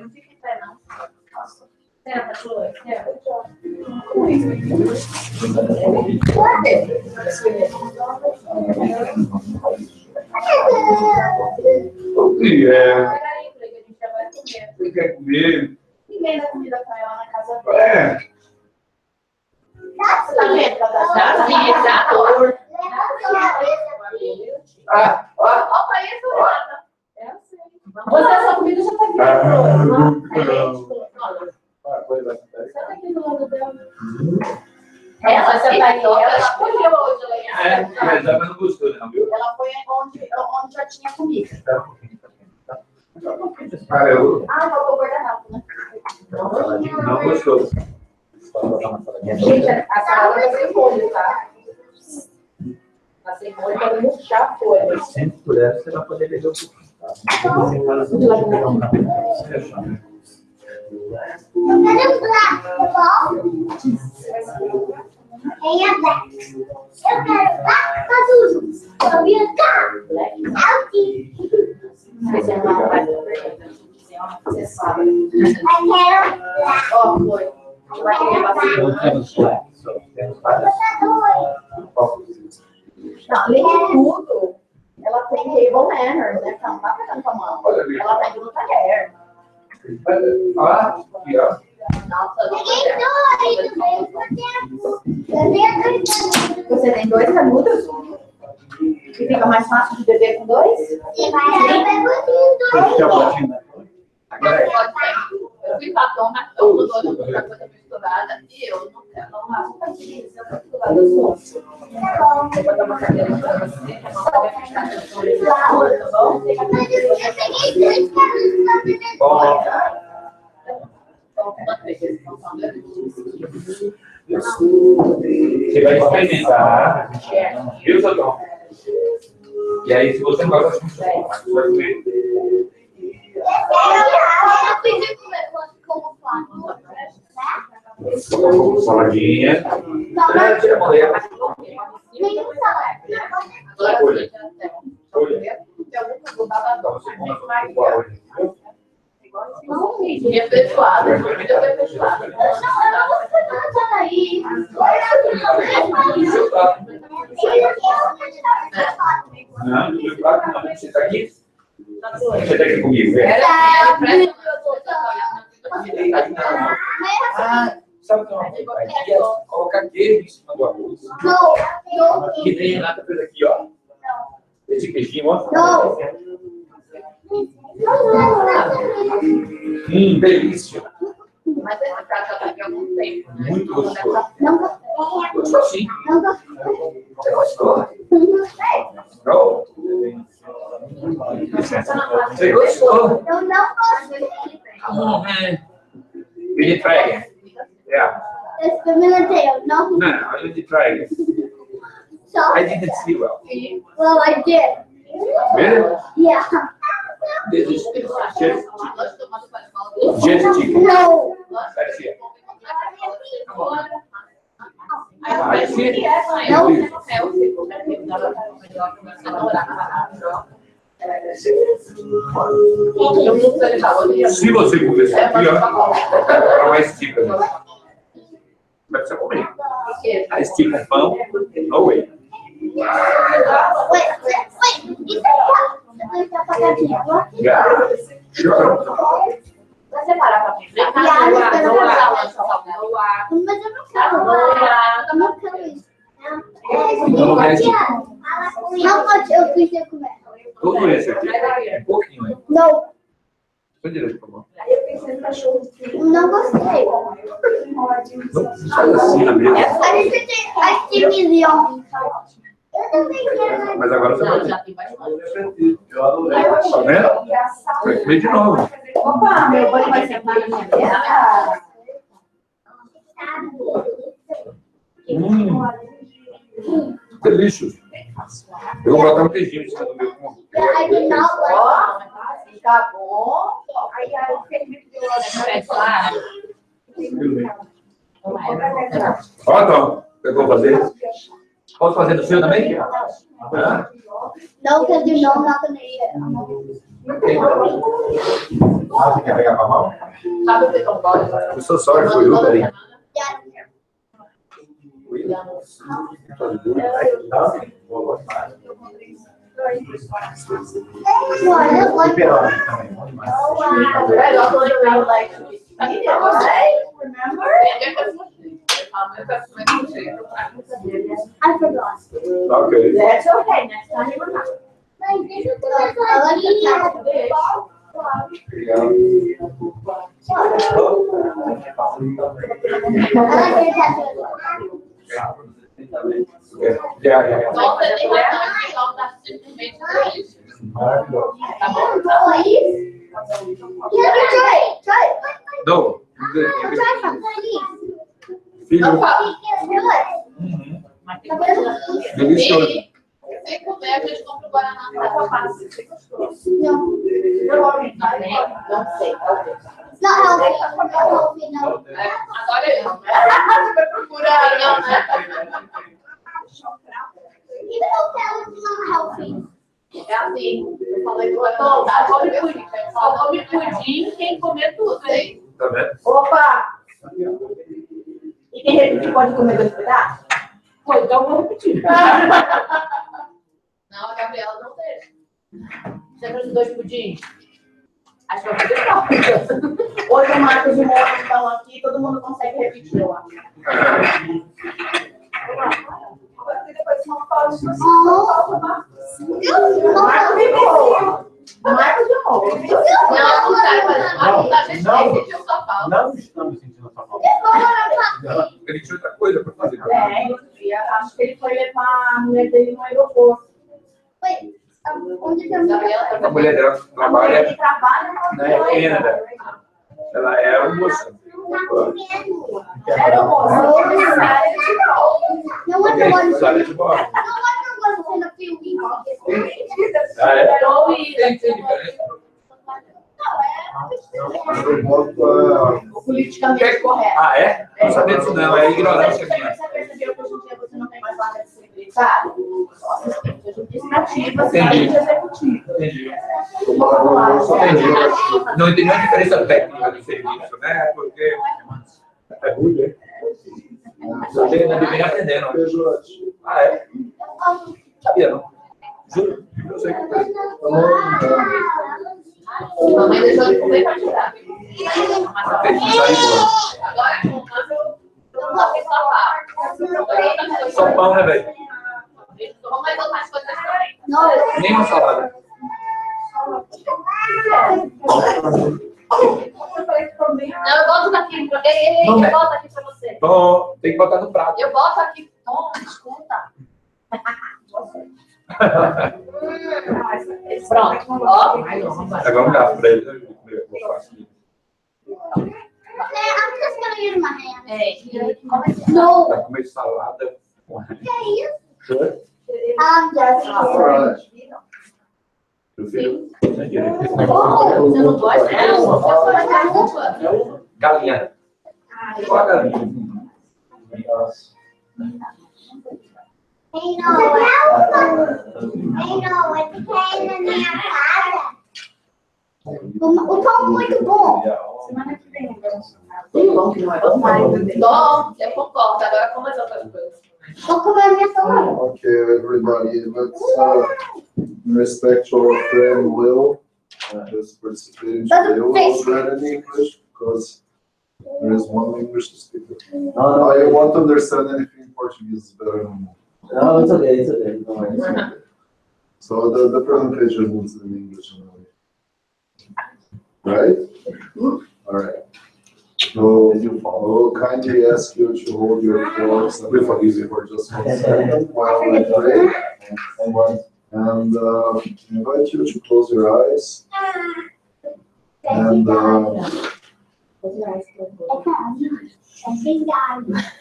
Não fica em pé, não. Senta, Chloe. Senta. Peraí, que a gente já vai comer. Você quer comer? Ninguém dá comida pra ela na casa dela. É. Você tá vendo? Opa, isso, Renata. É assim. Você, essa comida já tá aqui. Senta aqui do lado dela. Ela, você tá aí, ela escolheu hoje. Mas não gostou, não, viu? Ela foi onde já tinha comida. Faltou o guardanapo, né? Não gostou. Gente, a salada vai sem molho, tá? Tá sem molho para murchar a folha. Sempre por essa, você vai poder beber o pouco. Quem é black? Eu quero black azul. Eu quero black aqui. Você não vai você sabe. Eu quero black. Ó, foi. Vai comer bastante. Não, além de tudo, ela tem table manners, né? Ela não tá pegando com a mão. Ela tá indo no talher. Aqui, ó. Nossa, Peguei dois. você tem 2 canudos? E fica mais fácil de beber com 2? E vai beber dois. Eu fui batom, mas todo mundo muita coisa misturada. E eu não quero, não faço paciência misturada. Eu vou botar uma cadeira pra você, que a mão vai ficar tá bom? Eu peguei 2 canudos pra beber Você vai experimentar. Viu, Sotão? E aí, se você não gosta, você vai comer. Saladinha. Tira a mão dela. Minha feijoada. Comida foi feijoada. Não, você está aqui? Você está aqui comigo, velho? Sabe o que é uma coisa? Colocar queijo em cima do arroz. Que nem a Renata fez aqui, ó. Esse queijinho, ó. Delícia. Mas esse prato já tá aqui há algum tempo. Muito gostoso. Não Gostou sim? Você gostou? Não? Você gostou? Eu não gostei. Did you try again? Yeah. Eu experimentei, eu não. No, you did try again. So, I didn't see well. well, I did. Really? Yeah. This is just chicken. No. That's it. Aí, se você comer isso aqui, ó, para mais estica. Vai precisar comer. A estica com pão, no way. Wait. Isso aí, tá apagadinho. Yeah. Sure. você parar pra pensar, Mas eu não quero. eu não quero isso. Não pode, eu fiz eu comer. Tudo esse aqui. Um pouquinho, hein? Não. Foi direito, por favor. Não gostei. Não faz assim na mesa. A gente tem milhão. Eu também quero. Mas agora você vai já ter. tem bastante. Eu adorei. Tá vendo? Vai comer de novo. Opa, meu banho vai sentar na minha mesa. Delícia. Eu vou botar um queijinho em cima do meu. I did not like. Ó, fica bom. Aí a Ó, Tom, eu vou fazer. Posso fazer no seu também? Hã? No, because you know I'm not gonna eat it. Ah, você quer pegar com a mão? Sabe o que eu gosto? Eu sou sorry for you, buddy. Yeah. Pepperoni também, bom demais. I also like to eat it, right? Remember? I forgot. Ok. That's okay, next time you remember. I like the cabbage. Obrigado. I like the cabbage. Yeah. Nossa, nem vai não, o pessoal tá simplesmente feliz. Maravilhoso. Tá bom? Please? Yeah, try it. Try it. No. Try some, please. Filho. Não fala. Uhum. Delicioso. Sem comer, a gente compra o Guaraná pra fácil. No, Provavelmente não sei, talvez. it's not healthy. It's not healthy, no. Agora eu. Você vai procurar, não, né? Even though salad is not healthy. É assim, eu falei pro Antônio, só come pudim quem comer tudo, hein? Tá vendo? Opa! E quem repetir pode comer 2 pedaços? Pô, então eu vou repetir. Não, a Gabriela não deixa. Você trouxe 2 pudins? Acho que eu vou deixar. Hoje o Marcos e o Mônica estão aqui, todo mundo consegue repetir, eu acho. Depois não fala isso, não falta Marcos. Marcos e boa. Marcos e boa. Não, não sai fazendo. Marcos tá deixando, eu só falo. Não estamos sentindo a sua falta. Ele tinha outra coisa pra fazer. E acho que ele foi levar a mulher dele no aeroporto. Wait, onde que eu me A mulher dela trabalha Ele trabalha na Canadá. Ela é uma moça. Era moça. No wonder Ok, one. sabe de bola. No wonder one in a few weeks. Ah, é? Esperou e... Tem diferença. Eu volto O politicamente correto. Ah, é? Não sabia disso não, é ignorância minha. Você percebeu que hoje em dia você não tem mais vaga de secretário? Administrativa, você Entendi. é executiva. Entendi. Entendi. Não entendi a diferença técnica do serviço, né? Porque é rude, é? Você não devia atender, não. Pejorativo. Ah, é? Sabia, não? Juro, eu sei que é. Mamãe deixou de comer pra tirar. Tem que sair boa. Agora, eu vou ter só Só pão, né, velho? Vamos mais outras coisas também. No. Nem uma salada. Não, eu boto daqui. Eu boto aqui pra você. Bom, tem que botar no prato. Eu boto aqui. Tom, escuta. Pronto. Ó. Agora um gato pra ele. Eu faço aqui. I'm just gonna use my hand. É. No. Vai comer salada com I'm just kidding. meu filho. Você não gosta? É, eu vou Galinha. Só a galinha. Hey, no, it's okay na minha casa. O pão é muito bom. Semana que vem. Bom que não é bom, eu concordo. Agora, como as outras coisas? Vou comer a minha salada. Okay, everybody, let's respect our friend Will, who's participating today. Will was read in English because there is one English speaker. I want to understand anything in Portuguese better than me. No, it's okay, it's okay. Don't worry. So the presentation is in English only. Right? All right. So I will kindly ask you to hold your thoughts and focus for just 1 second while I pray. And invite you to close your eyes and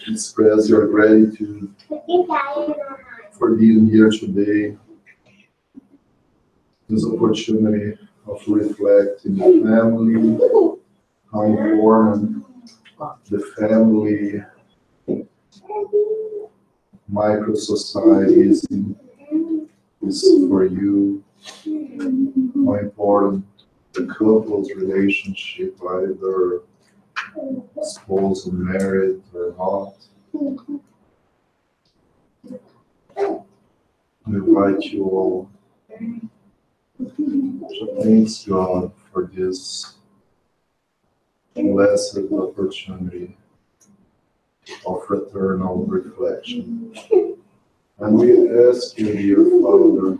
express your gratitude for being here today. This opportunity of reflecting the family, how important the family micro society is in is for you, how important the couple's relationship, either spouse or married or not. We invite you all to thank God for this blessed opportunity of fraternal reflection. And we ask you, dear Father,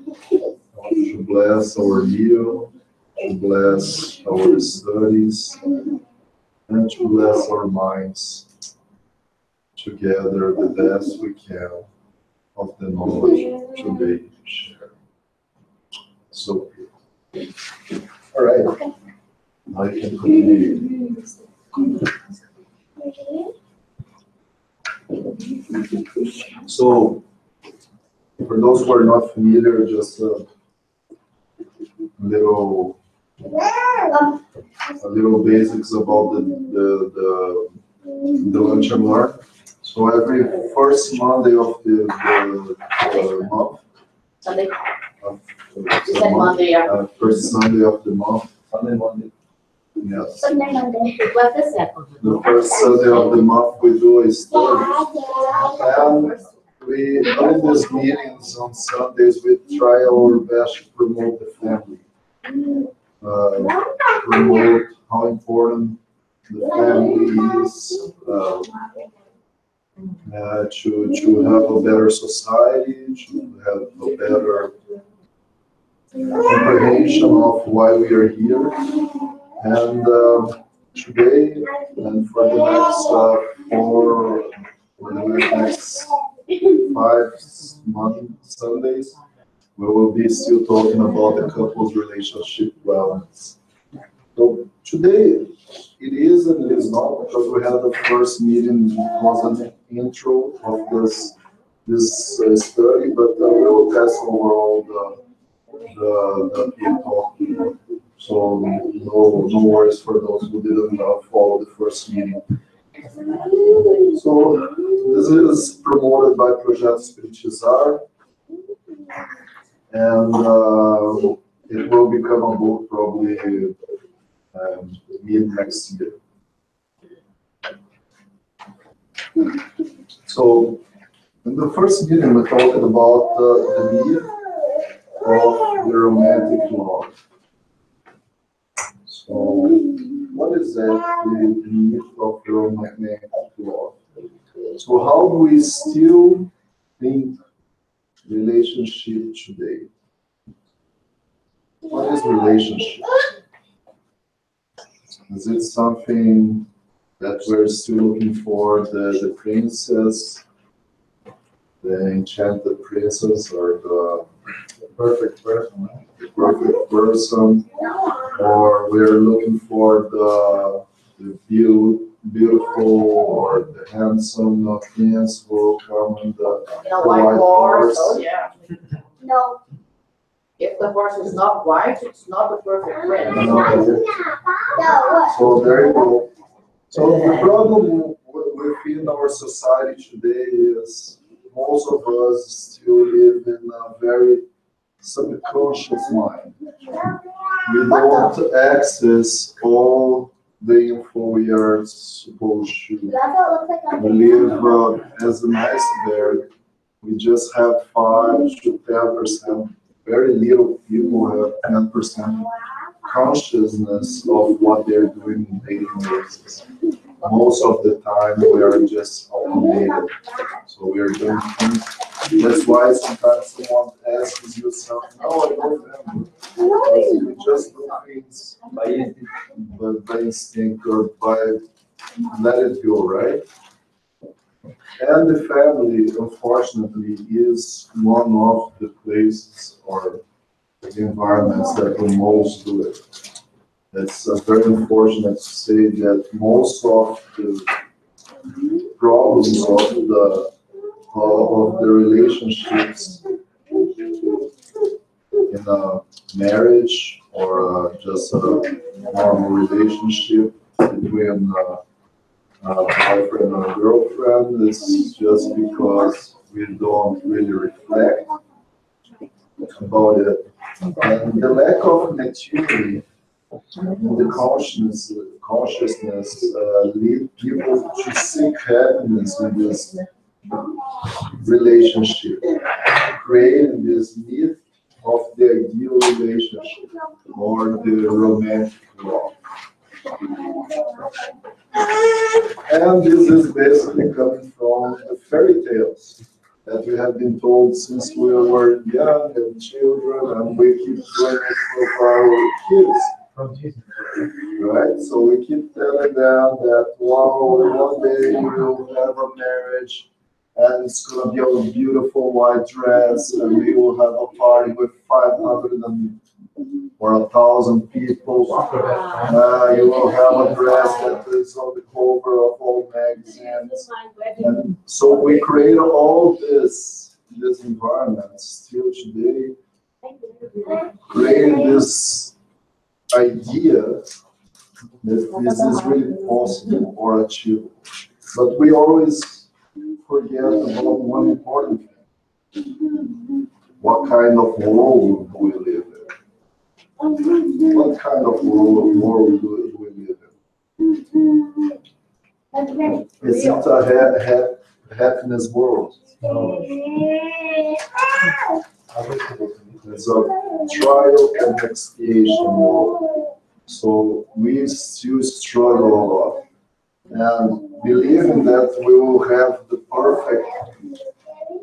to bless our meal, to bless our studies, and to bless our minds to gather the best we can of the knowledge today share. So, all right, I can continue. So, for those who are not familiar, just a little basics about the lunch and learn. So every first Monday of the month. Sunday. You said Monday, yeah. First Sunday of the month. Sunday, Monday. Yes. Sunday, Monday. What is that? The first Sunday of the month we do a study. And we, during these meetings on Sundays, we try our best to promote the family. Promote how important the family is, to have a better society, to have a better comprehension of why we are here. And today, and for the next 5 Sundays, we will be still talking about the couple's relationship wellness. So today, it is and it is not, because we had the first meeting, was an intro of this study, but we will pass over all the people. So no worries for those who didn't follow the first meeting. So this is promoted by Projeto Espiritizar, and it will become a book probably mid next year. So in the first meeting we talked about the need of the romantic love. So what is that, the need of the romantic love? So how do we still think relationship today? What is relationship? Is it something that we're still looking for, the princess, the enchanted princess, or the perfect person, right? The perfect person, or we're looking for the beautiful or the handsome prince who will come in the white horse. Oh, yeah. No. If the horse is not white, it's not the perfect prince. So there you go. So the problem within our society today is most of us still live in a very subconscious mind. We don't access all the info we are supposed to. We live as an iceberg. We just have 5 to 10%. Very little people have 10% consciousness of what they're doing in daily basis. Most of the time we are just automated. So we are doing things. That's why sometimes someone asks you something, no, I don't remember. We just do things by instinct or by let it go, right? And the family, unfortunately, is one of the places or the environments that we most do it. It's very unfortunate to say that most of the problems of the relationships in a marriage or just a normal relationship between a boyfriend and a girlfriend is just because we don't really reflect about it. And the lack of maturity in the consciousness lead people to seek happiness in this relationship, creating this myth of the ideal relationship or the romantic love. And this is basically coming from the fairy tales that we have been told since we were young and children, and we keep doing it for our kids. Right? So we keep telling them that, wow, one day we will have a marriage, and it's going to be a beautiful white dress, and we will have a party with 500 or 1,000 people. You will have a dress that is on the cover of all magazines. And so we create all this environment still today, creating this idea that this is really possible or achievable. But we always forget about one important thing. What kind of world do we live in? What kind of world do we live in? Is it a happiness world? No. It's a trial and expiation world. So we still struggle a lot. And believing that we will have the perfect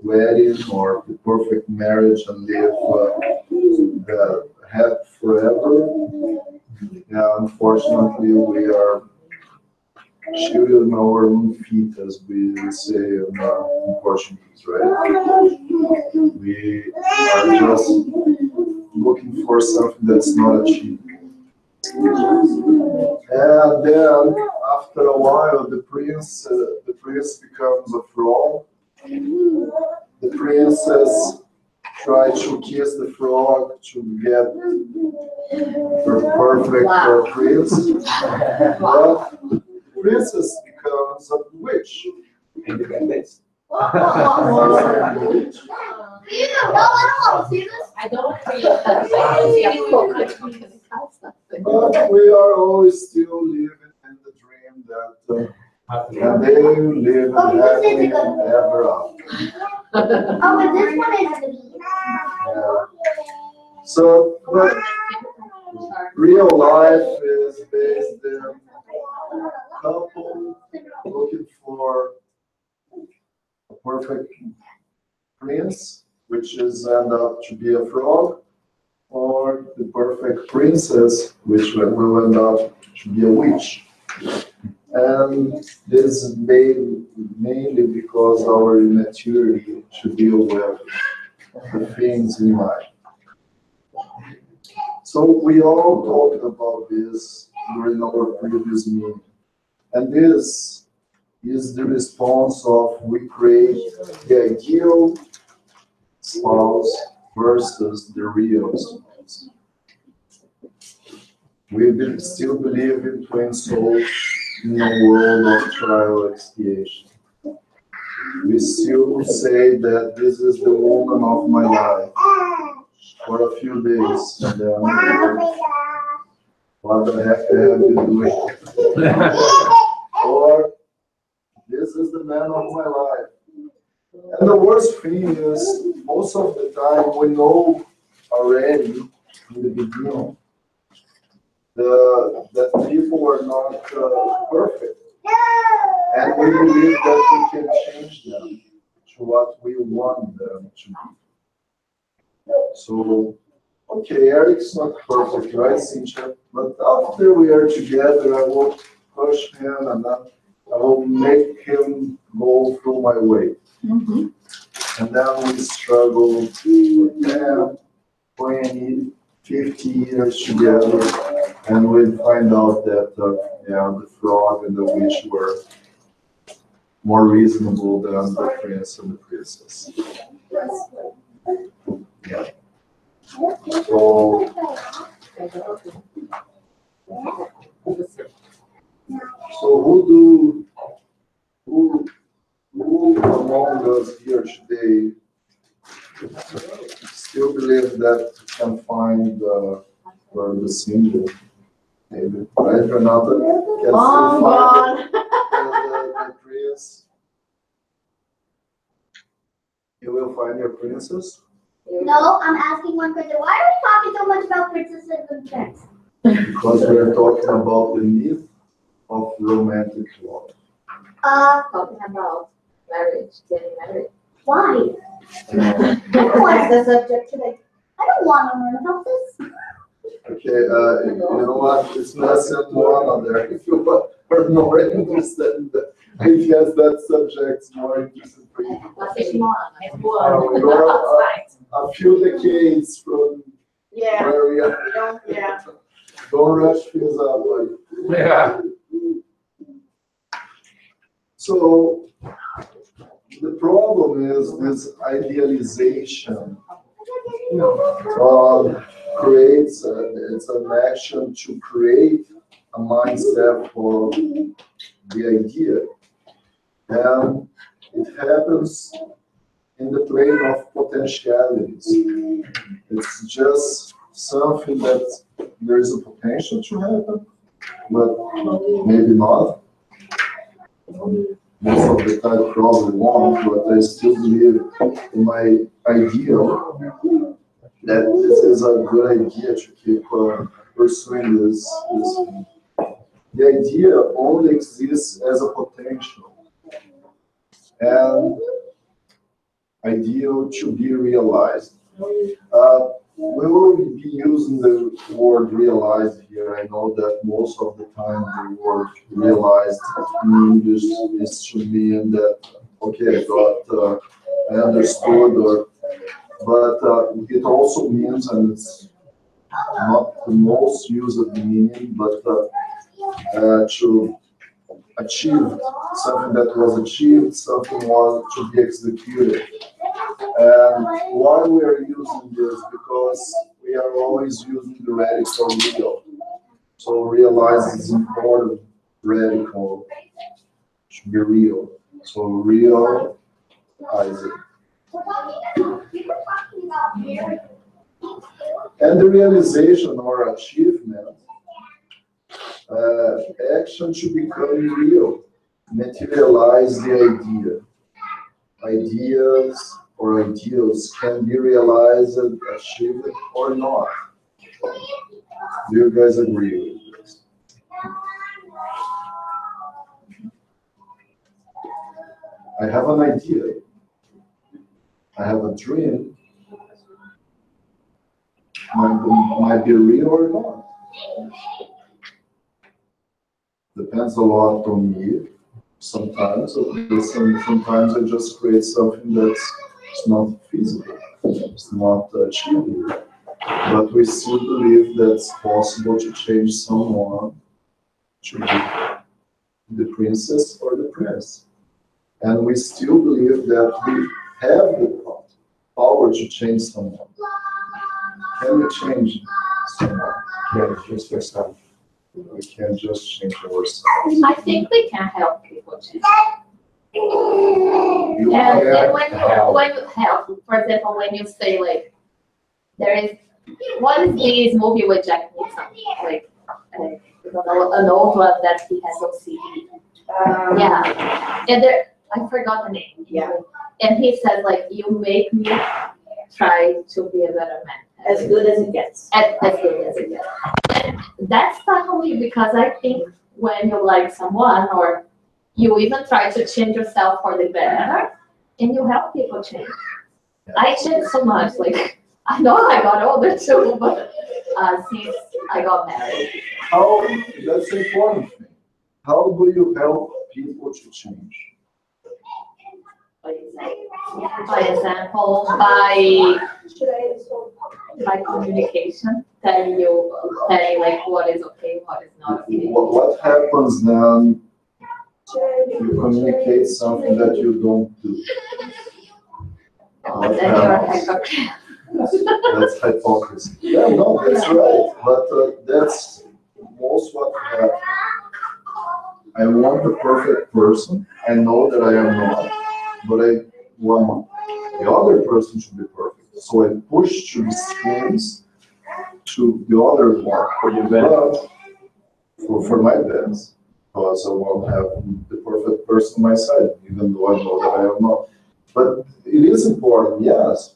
wedding or the perfect marriage and live happy forever. Yeah, unfortunately, we are shooting our own feet, as we say in Portuguese, right? We are just looking for something that's not achievable. And then, after a while, the prince becomes a frog. The princess tries to kiss the frog to get her perfect prince. But the princess becomes a witch. Independence. I don't feel But we are always still living in the dream that and they will live happily ever after. Oh, but this one is Yeah. So, but real life is based in a couple looking for a perfect prince, which is end up to be a frog, or the perfect princess, which will end up to be a witch. And this is mainly because our immaturity to deal with the things in life. So we all talked about this during our previous meeting. And this is the response of we create the ideal spouse versus the real spouse. We still believe in twin souls in a world of trial expiation. We still say that this is the woman of my life for a few days, and then what the heck have you doing? Or this is the man of my life. And the worst thing is, most of the time we know already in the beginning that people are not perfect. And we believe that we can change them to what we want them to be. So, okay, Eric's not perfect, right, Cynthia? But after we are together, I will push him and then I will make him go through my way. Mm-hmm. And then we struggle for 10, 20, 50 years together, and we find out that the frog and the witch were more reasonable than the prince and the princess. Yeah. So who among us here today still believe that you can find where the symbol, maybe, right, Renata? Can still find the prince. You will find your princess? No, I'm asking one question. Why are we talking so much about princesses and prince? Because we're talking about the myth of romantic love. Talking about marriage, getting married. Why? I don't want the subject today. I don't want to learn about this. Okay, you know what? It's lesson one there. If you are more interested, I guess that subject's more interesting for you. We got a few decades from where we are. Don't rush things up, buddy. Yeah. So the problem is this idealization creates, it's an action to create a mindset for the idea. And it happens in the plane of potentialities. It's just something that there is a potential to happen, but maybe not. Most of the time probably won't, but I still believe in my ideal that this is a good idea to keep pursuing this. The idea only exists as a potential and ideal to be realized. We will be using the word realized here. I know that most of the time the word realized in English is to mean that, okay, I understood, but it also means, and it's not the most used meaning, but to achieve something that was achieved, something was to be executed. And why we are using this? Because we are always using the radical real. So realize is important, radical, should be real. So realize it. And the realization or achievement, action should become real, materialize the idea. Ideas or ideals can be realized, achieved, or not. Do you guys agree with this? I have an idea. I have a dream. Might be real or not. Depends a lot on me. Sometimes I just create something that's not feasible, it's not achievable. But we still believe that it's possible to change someone to be the princess or the prince. And we still believe that we have the power to change someone. Can we change someone? Can we change yourself? We can't just change ourselves. I think we can help people change. You And can when you help, for example, when you say like, there is, what is this movie with Jack Nixon? Like, I don't know, an old one that he has on CD. Yeah, and there, I forgot the name. Yeah. And he says like, you make me try to be a better man. As good as it gets. As good as it gets. And that's totally because I think when you like someone or you even try to change yourself for the better and you help people change. I changed so much, like I know I got older too, but since I got married. That's the important thing. How do you help people to change? For example, by communication, telling like what is okay, what is not okay. What happens then you communicate something that you don't do? What Then you're a happens? hypocrite. That's hypocrisy. Yeah, no, that's right. But that's most what happens. I want the perfect person. I know that I am not, but I want the other person to be perfect. So I push to the extremes to the other one. For your best. For my best. Because I want to have the perfect person on my side, even though I know that I am not. But it is important, yes.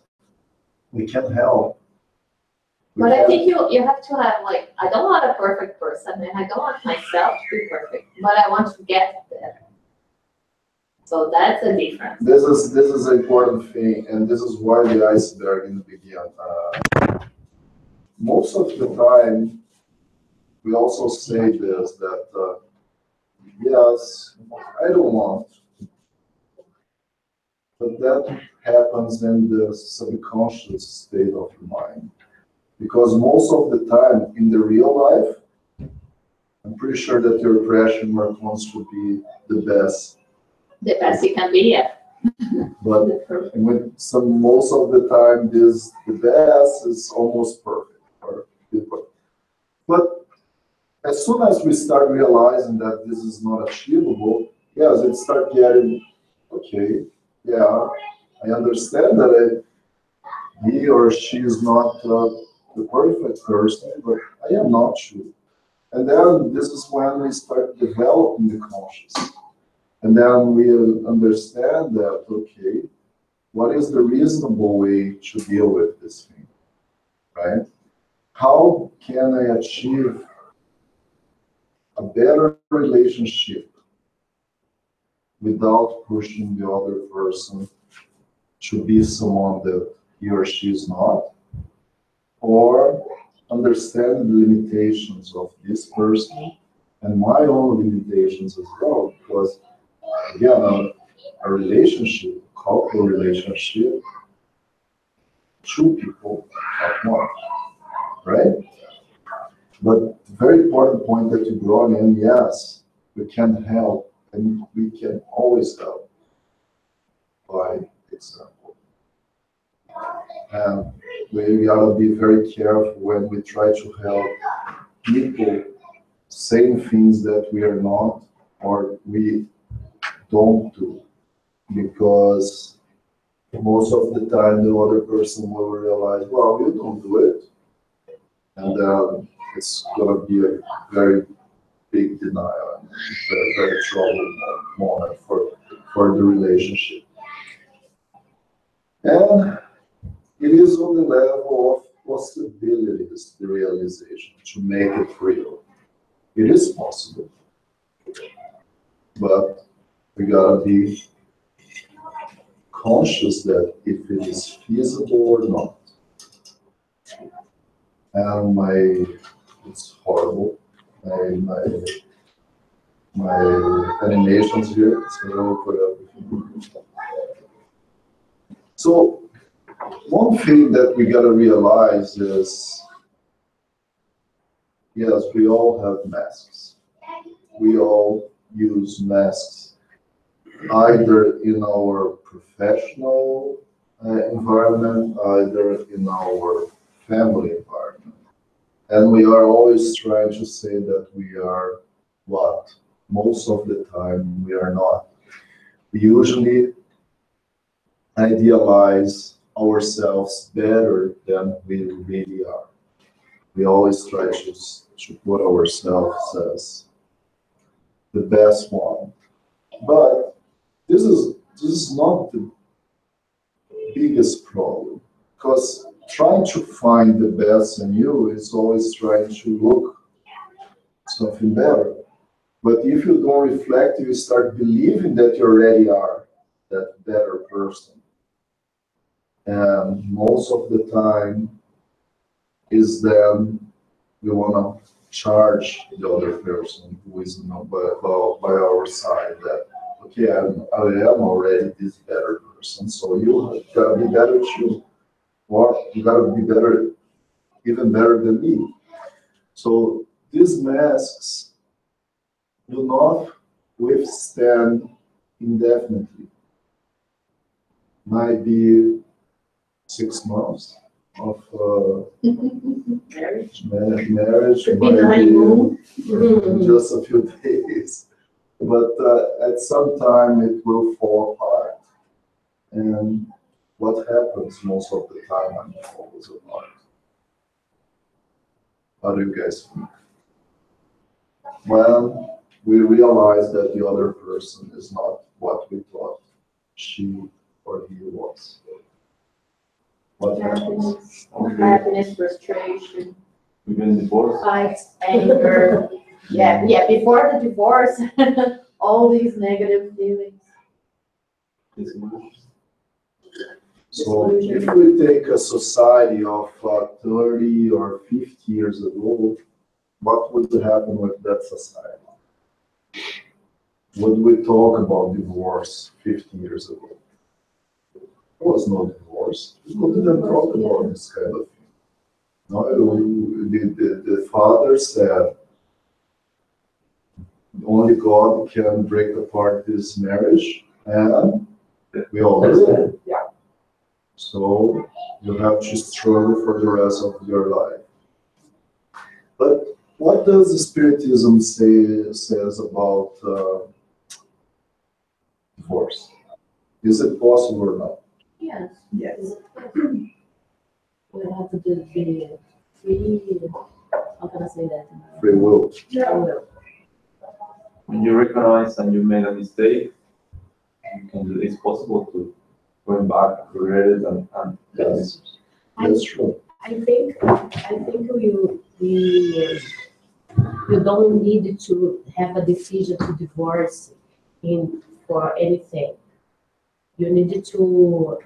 We can help. But I think you have to have, like, I don't want a perfect person, and I don't want myself to be perfect, but I want to get there. So that's a difference. This is an important thing, and this is why the iceberg in the beginning. Most of the time, we also say this, that yes, I don't want. But that happens in the subconscious state of the mind. Because most of the time, in the real life, I'm pretty sure that your impression mark wants to be the best. The best you can be, yeah. But with most of the time, the best is almost perfect. But as soon as we start realizing that this is not achievable, yes, it starts getting, okay, yeah, I understand that he or she is not the perfect person, but I am not sure. And then this is when we start developing the consciousness. And then we understand that, okay, what is the reasonable way to deal with this thing, right? How can I achieve a better relationship without pushing the other person to be someone that he or she is not, or understand the limitations of this person and my own limitations as well, because again, a relationship, cultural relationship, two people at once, right? But the very important point that you brought in, yes, we can help, and we can always help by example. And we gotta be very careful when we try to help people saying things that we are not or we don't do, because most of the time the other person will realize, well, you don't do it, and it's gonna be a very big denial and very, very troubled moment for the relationship. And it is on the level of possibilities, the realization, to make it real. It is possible, but we gotta be conscious that if it is feasible or not. And it's horrible. My animations here, so put up. So one thing that we gotta realize is, yes, we all have masks. We all use masks, either in our professional environment, either in our family environment. And we are always trying to say that we are what? Most of the time we are not. We usually idealize ourselves better than we really are. We always try to put ourselves as the best one. But this is not the biggest problem, because trying to find the best in you is always trying to look something better. But if you don't reflect, you start believing that you already are that better person. And most of the time is then we want to charge the other person who is not by our side that, okay, I am already this better person, so you gotta be better too, or you gotta be better, even better than me. So these masks do not withstand indefinitely. Might be 6 months of marriage, might be just a few days, but at some time it will fall apart. And what happens most of the time when you focus on art? How do you guys think? When we realize that the other person is not what we thought she or he was. What happens? Happiness, frustration, Even divorce. fights, anger. Yeah, before the divorce, all these negative feelings. So if we take a society of 30 or 50 years ago, what would happen with that society? Would we talk about divorce 50 years ago? There was no divorce. People didn't talk about this kind of thing. No, the father said, only God can break apart this marriage, and we all understand. So you have to struggle for the rest of your life. But what does the Spiritism says about divorce? Is it possible or not? Yes. Yes. We have to do the free, how can I say that? Free will. Yeah. When you recognize and you made a mistake, you can do, it's possible to going back, regret it, and Yes, that's true. I think you don't need to have a decision to divorce for anything. You need to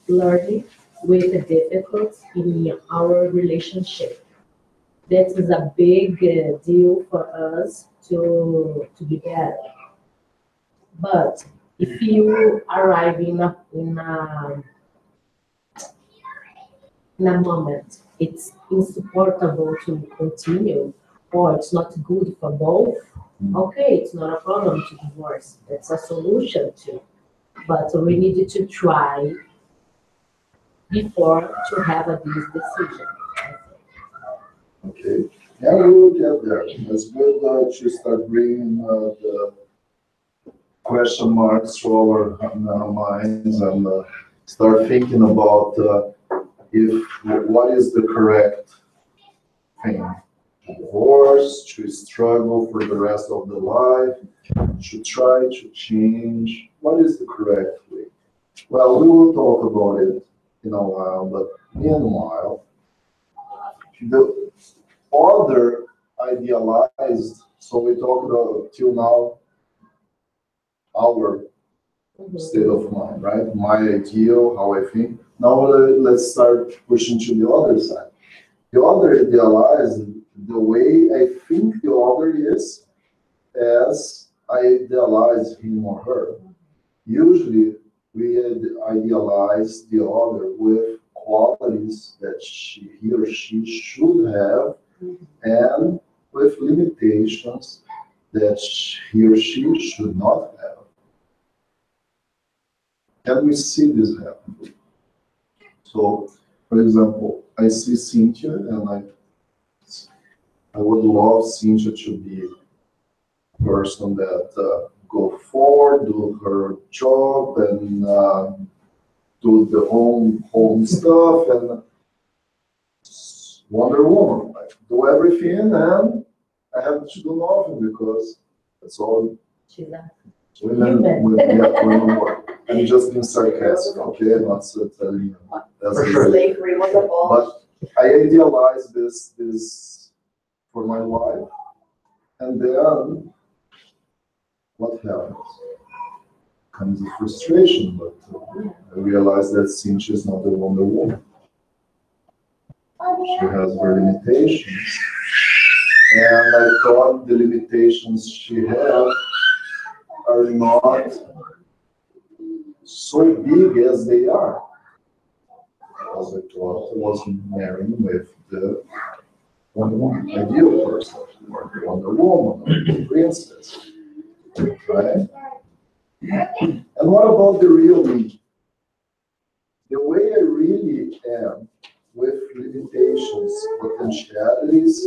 learn with the difficulties in our relationship. That is a big deal for us to be better. But if you arrive in a moment it's insupportable to continue, or it's not good for both, okay, it's not a problem to divorce. That's a solution too. But we need to try before to have this decision. Okay. Yeah, we will get there. It's good to start bringing the question marks to our minds and start thinking about what is the correct thing. To divorce, to struggle for the rest of the life, to try to change. What is the correct way? Well, we will talk about it in a while, but meanwhile, the other idealized, so we talked about till now our state of mind, right? My ideal, how I think. Now let's start pushing to the other side. The other idealized, the way I think the other is, as I idealize him or her. Usually we idealize the other with qualities that he or she should have, and with limitations that he or she should not have. Can we see this happen? So, for example, I see Cynthia, and I would love Cynthia to be a person that go forward, do her job, and do the home stuff, and Wonder Woman, like, do everything, and I have to do nothing because that's all women work. I'm just being sarcastic, okay? I'm not telling you. That's Slavery was abolished. But I idealize this for my wife, and then what happens? Comes the frustration, but I realize that Cynthia is not the Wonder Woman. She has her limitations, and I thought the limitations she had are not so big as they are. Because I thought I was marrying with the ideal person, or the Wonder Woman, or the princess, right? And what about the real me? The way I really am, with limitations, potentialities,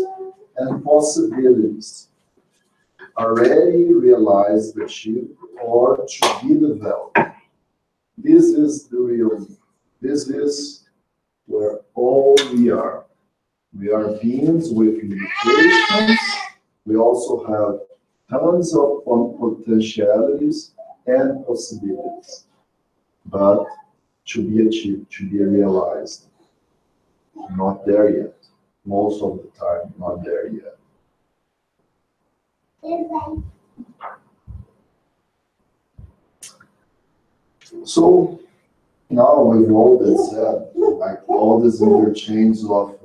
and possibilities, already realized, achieved, or to be developed. This is the real me. This is where all we are. We are beings with limitations. We also have tons of potentialities and possibilities, but to be achieved, to be realized. Not there yet. Most of the time, not there yet. So now with all that said, like all these interchanges of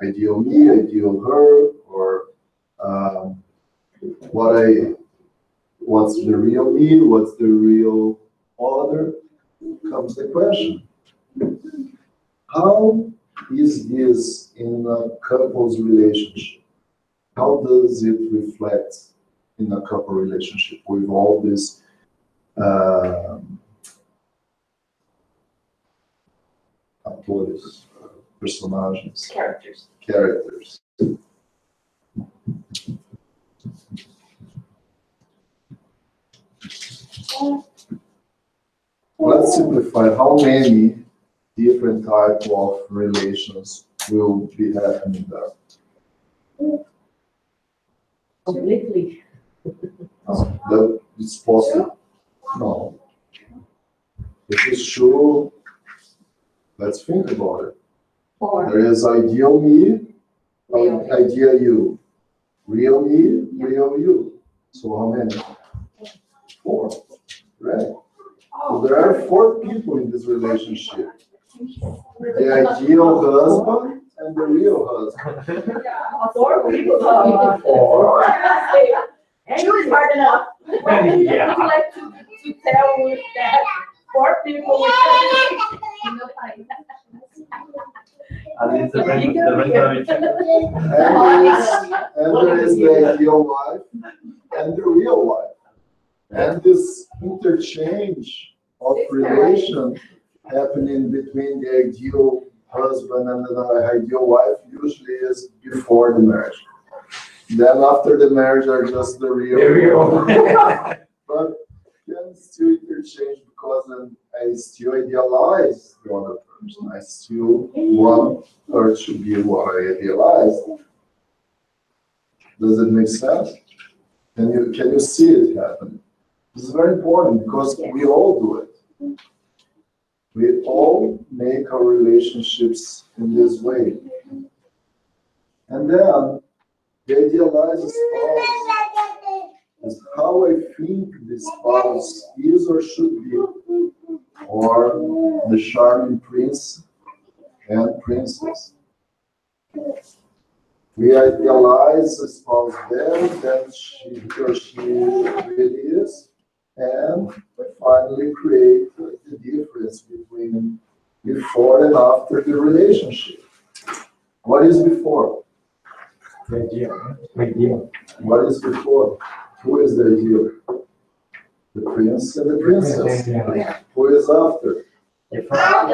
ideal me, ideal her, or what's the real me, what's the real other, comes the question. How is this in a couple's relationship? How does it reflect in a couple relationship with all these atores, personagens, characters? Let's simplify. How many different type of relations will be happening there? Completely. That is possible? No. If it's true, let's think about it. There is ideal me, ideal you. Real me, real you. So how many? 4, right? So there are 4 people in this relationship. The ideal husband and the real husband. 4 people. 4. Two is hard enough. Yeah. Would you like to tell us that 4 people with And it's the And there is the ideal wife and the real wife. And this interchange of relation happening between the ideal husband and the ideal wife usually is before the marriage. Then after the marriage are just the real. But can still interchange because I still idealize the other person. I still want her to be what I idealized. Does it make sense? Can you see it happen? This is very important because we all do it. We all make our relationships in this way. And then the idealized spouse is how I think the spouse is or should be, or the charming prince and princess. We idealize the spouse better than he or she really is, and we finally create the difference between before and after the relationship. What is before? The ideal. What is before? Who is the ideal? The prince and the princess. Who is after? The The frog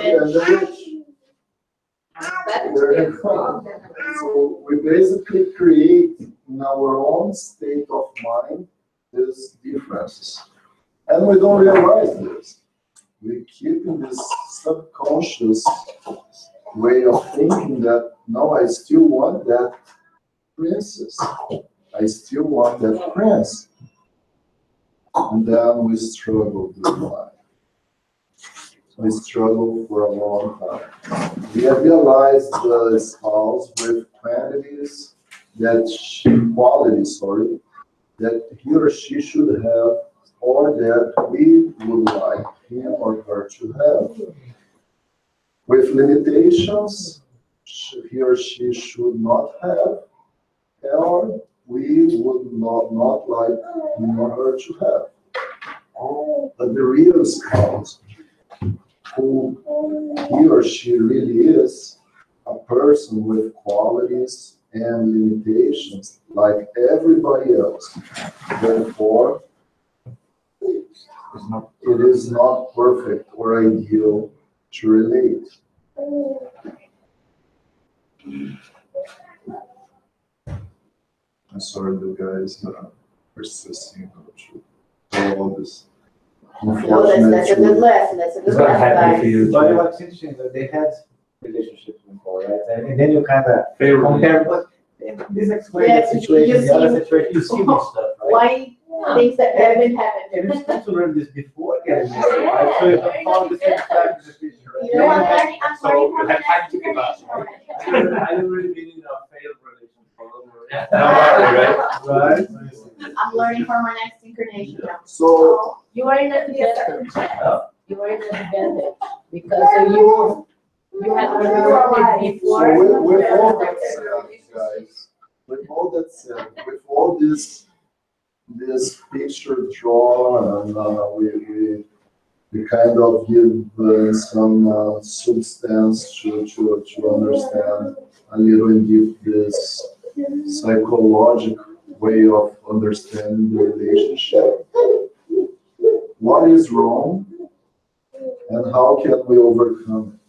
and the witch. So we basically create in our own state of mind these differences. And we don't realize this. We keep in this subconscious way of thinking that, no, I still want that princess. I still want that prince. And then we struggle with life. We struggle for a long time. We have realized the spouse with qualities that he or she should have, or that we would like him or her to have. With limitations he or she should not have, or we would not like him or her to have. But the real spouse, who he or she really is, a person with qualities and limitations like everybody else. Therefore, it is not perfect or ideal to relate. I'm sorry, the guys persisting to all this. No, that's a good lesson, that's a good It's not lesson, happy for guys. you. But what's interesting is that they had relationships before, right? And then you kind of Favorable. compare, but in this explains Yeah, that situation, you the other see- situation, you see this stuff, right? Why things that haven't And happened? it's good to learn this before getting married, right? So you can follow the same track in the future, right? You know, I'm I learning So from you my have time next to give up. incarnation. don't really mean in a failed relation for over. Right? Right? I'm learning from my next incarnation now. So, You are in advantage. You are in advantage because you had learned it so before. with all that said, guys, with all that said, with all this picture drawn, and we kind of give some substance to understand a little in deep this psychological way of understanding the relationship. What is wrong, and how can we overcome it?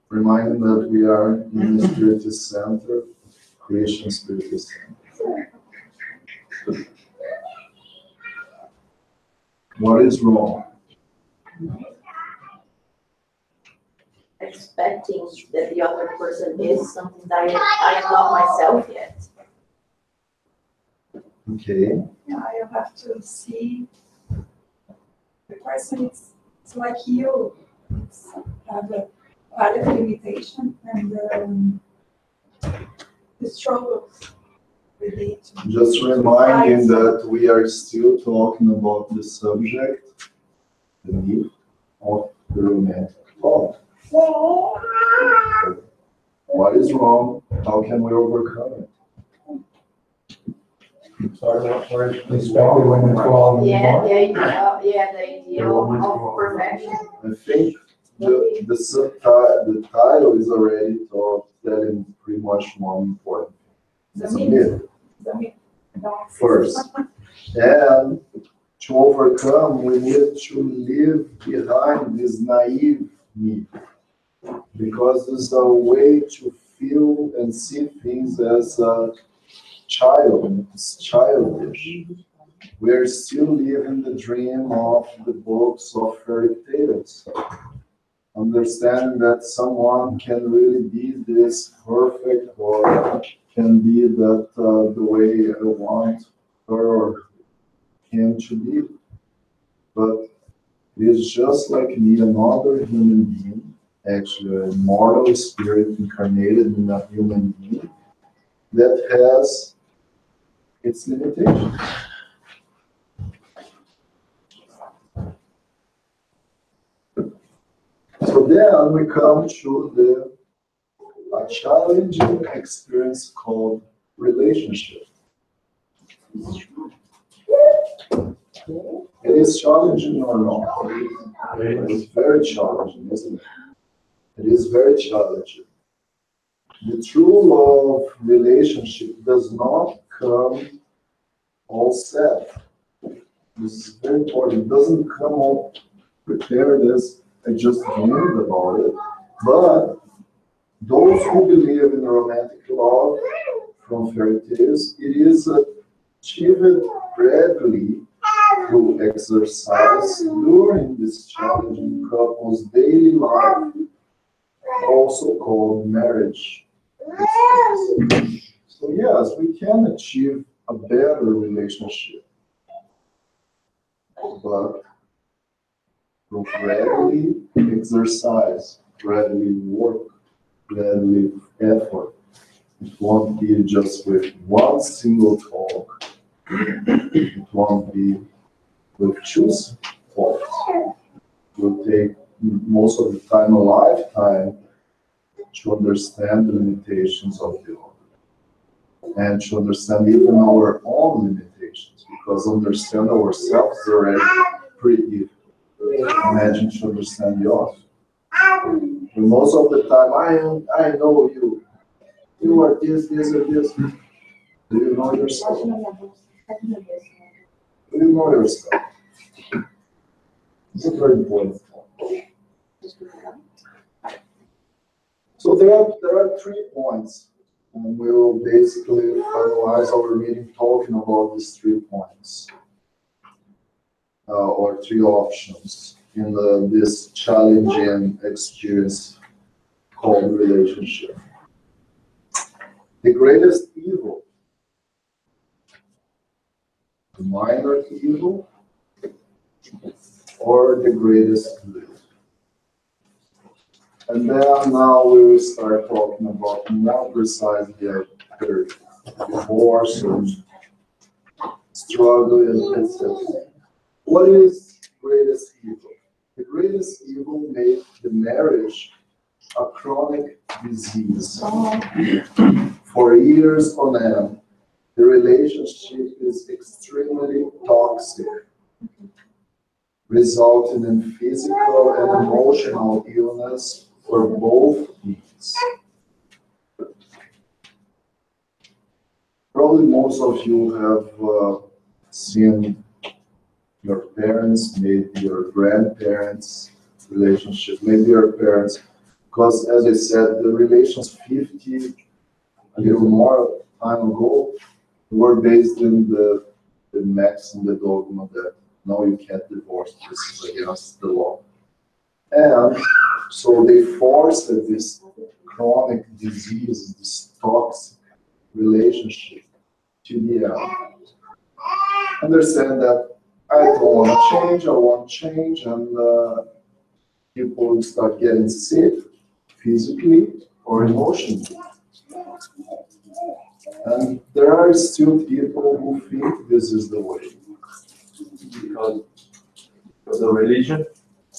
Reminding that we are in the Spirit Center, Creation Spirit Center. What is wrong? Expecting that the other person is something that I am not myself yet. Okay, You have to see the person is it's like you. It's have a lot of limitation and the struggles relate to. just reminding that we are still talking about the subject, the need of the romantic love. What is wrong? How can we overcome it? Sorry, what we're expected when it's wrong. Yeah, the idea of perfection. I think the title is already telling pretty much one important thing. It's a myth. First. And to overcome, we need to leave behind this naive myth, because it's a way to feel and see things as a child. It's childish. We're still living the dream of the books of fairy tales. Understanding that someone can really be this perfect, or can be that the way I want her or him to be. But it's just like me, another human being, actually a mortal spirit incarnated in a human being that has its limitations. So then we come to a challenging experience called relationship. It is challenging or not? It is very challenging, isn't it? It is very challenging. The true love relationship does not come all set. This is very important. It doesn't come all prepared as I just dreamed about it. But those who believe in romantic love from fairy tales, it is achieved gradually through exercise during this challenging couple's daily life, also called marriage. So yes, we can achieve a better relationship, but through gradually exercise, gradually work, gradually effort. It won't be just with one single talk. It won't be with two talks. It will take most of the time a lifetime to understand the limitations of the other, and to understand even our own limitations, because understand ourselves is already pretty difficult. Imagine to understand the other. And most of the time, I know you. You are this, or this. Do you know yourself? Do you know yourself? It's a very important point. So there are 3 points And we will basically finalize our meeting talking about these 3 points, or 3 options in this challenging experience called relationship. The greatest evil, the minor evil, or the greatest good. And then now we will start talking about more precisely after divorce and struggle and etc. What is greatest evil? The greatest evil made the marriage a chronic disease. For years on end, the relationship is extremely toxic, resulting in physical and emotional illness for both needs. Probably most of you have seen your parents, maybe your grandparents' relationship, maybe your parents, because as I said, the relations 50, a little more time ago, were based in the maxim, the dogma that no, you can't divorce, this is against the law. And so they forced this chronic disease, this toxic relationship to the end. Understand that I don't want to change, I want change, and people start getting sick physically or emotionally. And there are still people who think this is the way. Because the religion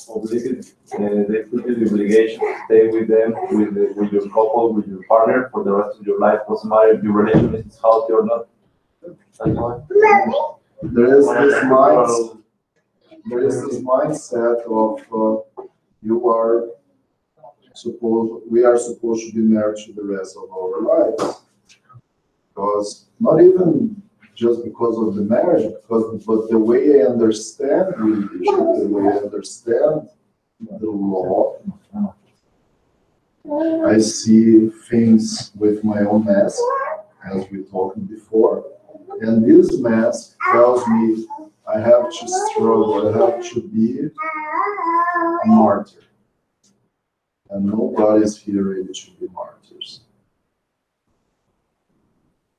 obliged, they put you the obligation to stay with them, with your couple, with your partner for the rest of your life. Doesn't matter if your relation is healthy or not. That's why. There is this mindset of we are supposed to be married to the rest of our lives. Because not even just because of the marriage, but the way I understand religion, the way I understand the law, I see things with my own mask, as we talked before, and this mask tells me I have to struggle, I have to be a martyr. And nobody is here ready to be martyrs.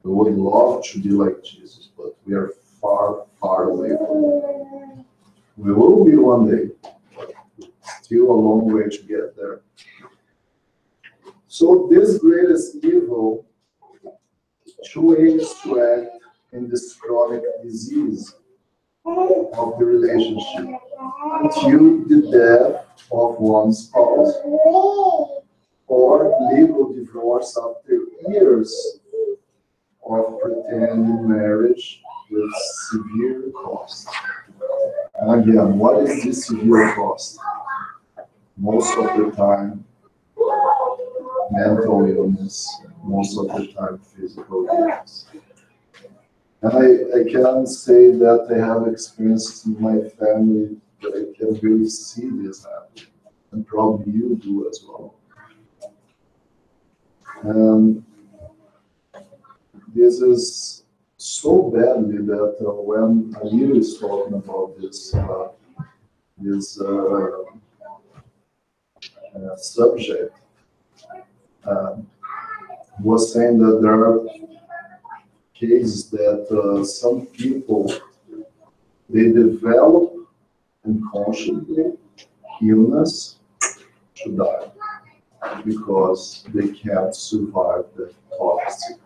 We would love to be like Jesus, but we are far, far away from it. We will be one day, but still a long way to get there. So this greatest evil, 2 ways to act in this chronic disease of the relationship until the death of one spouse or legal divorce after years of pretending marriage with severe cost. And again, what is this severe cost? Most of the time, mental illness, most of the time, physical illness. And I can say that I have experienced in my family that I can really see this happen. And probably you do as well. And this is so badly that when Amir is talking about this subject, was saying that there are cases that some people, they develop unconsciously illness to die because they can't survive the toxic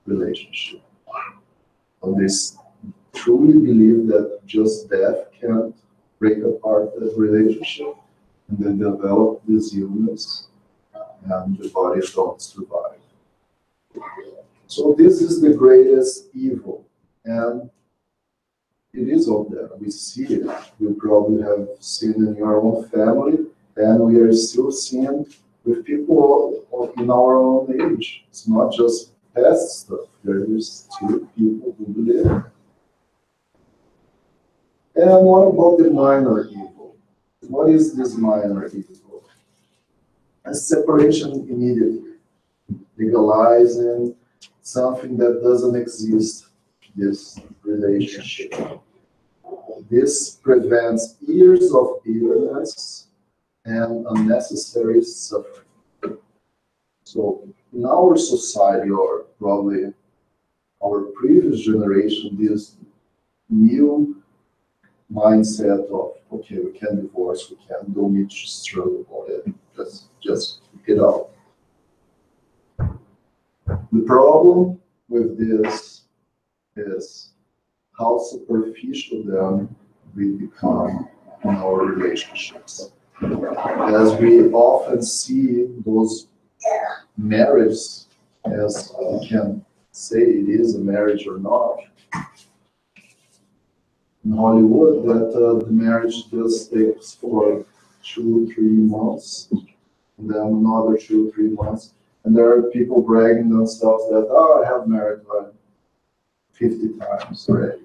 relationship. And they truly believe that just death can't break apart that relationship, and they develop this illness and the body don't survive. So this is the greatest evil, and it is out there. We see it. We probably have seen in your own family, and we are still seeing with people in our own age. It's not just past stuff. There is still people who believe it. And what about the minor evil? What is this minor evil? A separation immediately. legalizing something that doesn't exist, this relationship. This prevents years of illness and unnecessary suffering. So in our society, or probably our previous generation, this new mindset of, okay, we can divorce, we don't need to struggle about it, just get out. The problem with this is how superficial then we become in our relationships. As we often see those marriages, as we can say it is a marriage or not, in Hollywood, that the marriage just takes for 2-3 months, and then another 2-3 months, and there are people bragging themselves that, oh, I have married like 50 times already.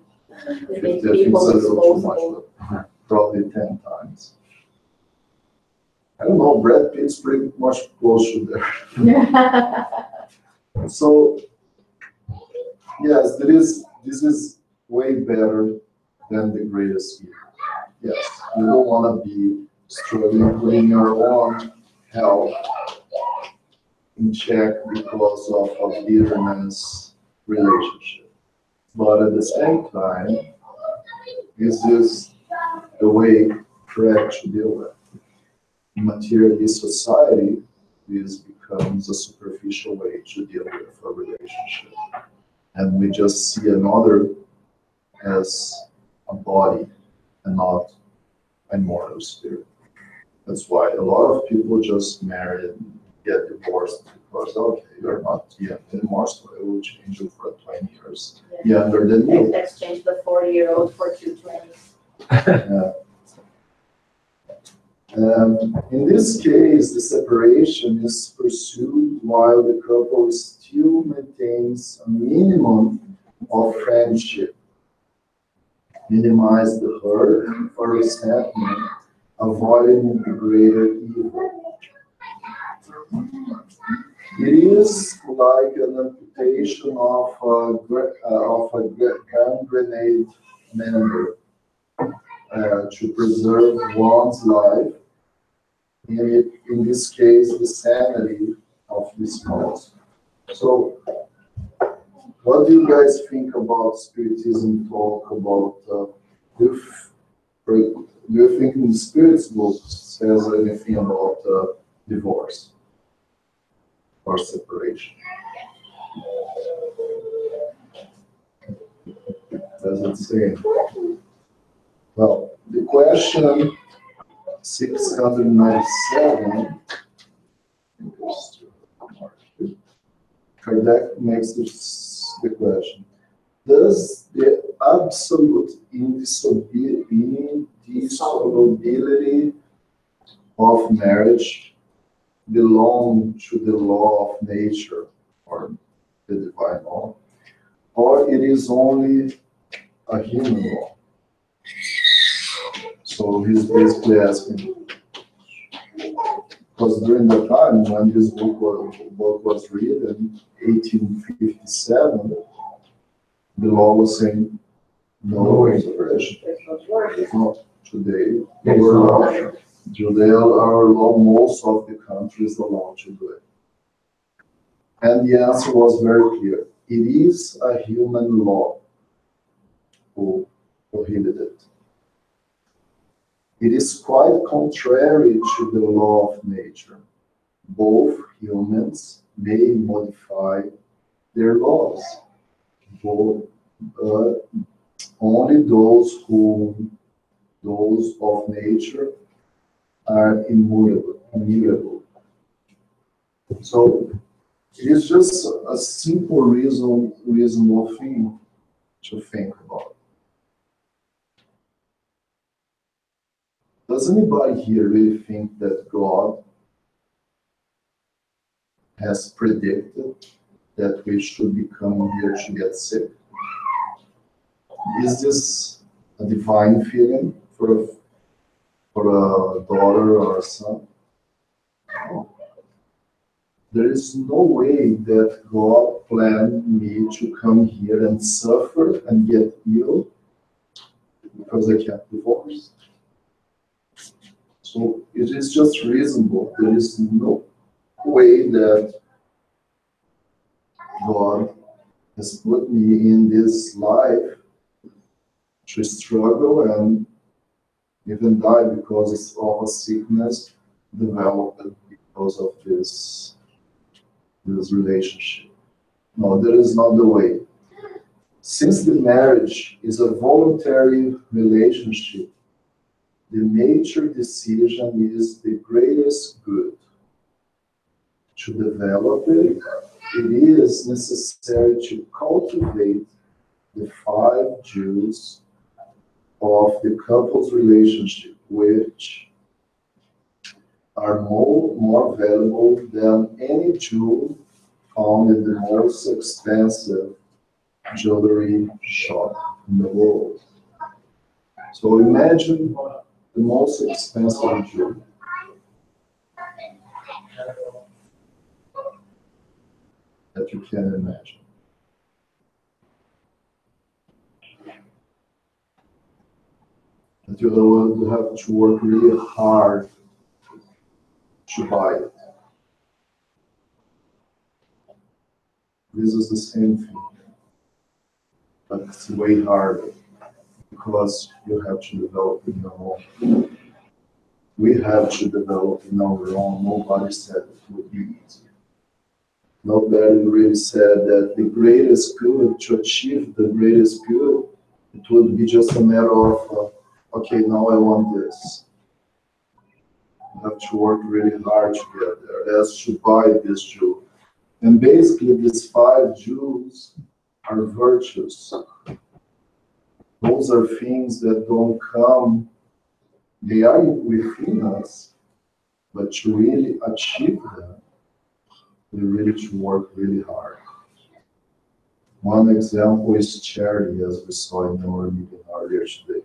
50, I think it's a little too much, but probably 10 times. I don't know, Brad Pitt's pretty much close to there. So, yes, this is way better than the greatest fear. Yes, you don't want to be struggling, putting your own health in check because of a bitterness relationship. But at the same time, is this the way correct to deal with? In materialist society, this becomes a superficial way to deal with a relationship. And we just see another as a body and not a mortal spirit. That's why a lot of people just marry and get divorced because, okay, you're not young anymore, so I will change you for 20 years younger than you. Exchange the 40-year-old for 2 20s. Yeah. In this case, the separation is pursued while the couple still maintains a minimum of friendship, minimize the hurt or resentment, avoiding the greater evil. It is like an amputation of a gangrenate member to preserve one's life. In this case, the sanity of this spouse. So, what do you guys think about Spiritism talk about do you think in the Spirit's book says anything about divorce or separation? Does it say? Well, the question 697, Kardec makes the question: does the absolute indissolubility of marriage belong to the law of nature or the divine law, or it is only a human law? So he's basically asking, because during the time when this book was written, 1857, the law was saying no separation. It's not today. Our law, most of the countries allow to do it. And the answer was very clear. It is a human law who prohibited it. It is quite contrary to the law of nature. Both humans may modify their laws, but only those of nature are immutable. So it is just a simple reasonable thing to think about. Does anybody here really think that God has predicted that we should be coming here to get sick? Is this a divine feeling for a daughter or a son? No. There is no way that God planned me to come here and suffer and get ill because I can't divorce. So it is just reasonable. There is no way that God has put me in this life to struggle and even die because of a sickness developed because of this relationship. No, that is not the way. Since the marriage is a voluntary relationship, the major decision is the greatest good. To develop it, it is necessary to cultivate the 5 jewels of the couple's relationship, which are more valuable than any jewel found in the most expensive jewelry shop in the world. So imagine the most expensive jewelry. That you can imagine. That you will have to work really hard to buy it. This is the same thing, but it's way harder because you have to develop in your own. We have to develop in our own. Nobody said it would be easy. Nobody really said that the greatest good, to achieve the greatest good, it would be just a matter of, okay, now I want this. You have to work really hard to get there. That's to buy this jewel. And basically, these 5 jewels are virtues. Those are things that don't come, they are within us, but to really achieve them, we really to work really hard. One example is charity, as we saw in our meeting earlier today.